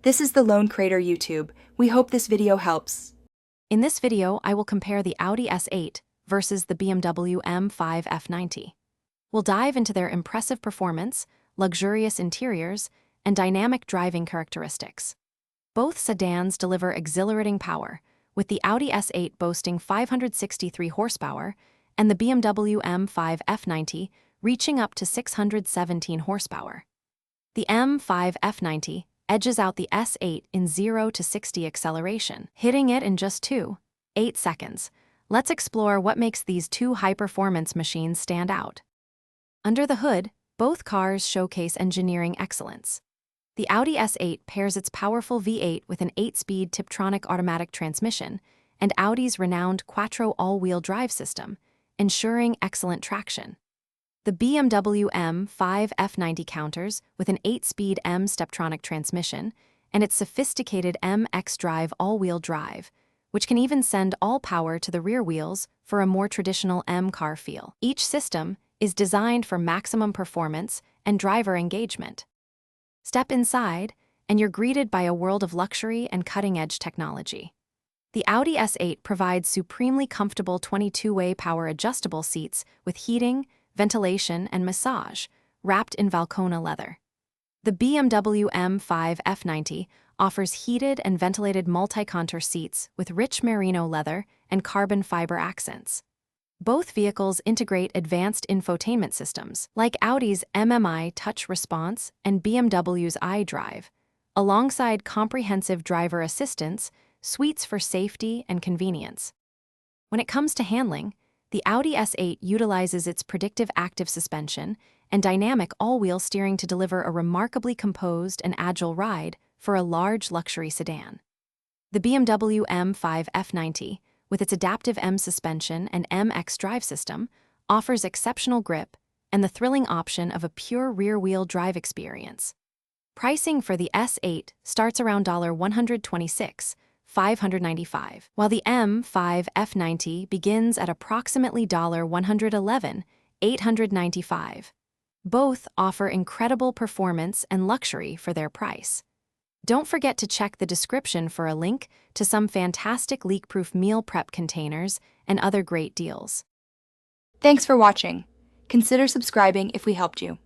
This is the Lone Crater YouTube. We hope this video helps. In this video, I will compare the Audi S8 versus the BMW M5 F90. We'll dive into their impressive performance, luxurious interiors, and dynamic driving characteristics. Both sedans deliver exhilarating power, with the Audi S8 boasting 563 horsepower and the BMW M5 F90 reaching up to 617 horsepower. The M5 F90 edges out the S8 in 0 to 60 acceleration, hitting it in just 2.8 seconds. Let's explore what makes these two high-performance machines stand out. Under the hood, both cars showcase engineering excellence. The Audi S8 pairs its powerful V8 with an 8-speed Tiptronic automatic transmission and Audi's renowned Quattro all-wheel drive system, ensuring excellent traction. The BMW M5 F90 counters with an 8-speed M Steptronic transmission and its sophisticated M xDrive all-wheel drive, which can even send all power to the rear wheels for a more traditional M car feel. Each system is designed for maximum performance and driver engagement. Step inside, and you're greeted by a world of luxury and cutting-edge technology. The Audi S8 provides supremely comfortable 22-way power-adjustable seats with heating, ventilation, and massage, wrapped in Valcona leather. The BMW M5 F90 offers heated and ventilated multi-contour seats with rich merino leather and carbon fiber accents. Both vehicles integrate advanced infotainment systems, like Audi's MMI Touch Response and BMW's iDrive, alongside comprehensive driver assistance, suites for safety and convenience. When it comes to handling, the Audi S8 utilizes its predictive active suspension and dynamic all-wheel steering to deliver a remarkably composed and agile ride for a large luxury sedan. The BMW M5 F90, with its adaptive M suspension and M xDrive system, offers exceptional grip and the thrilling option of a pure rear-wheel drive experience. Pricing for the S8 starts around $126,595, while the M5 F90 begins at approximately $111,895. Both offer incredible performance and luxury for their price. Don't forget to check the description for a link to some fantastic leak-proof meal prep containers and other great deals. Thanks for watching. Consider subscribing if we helped you.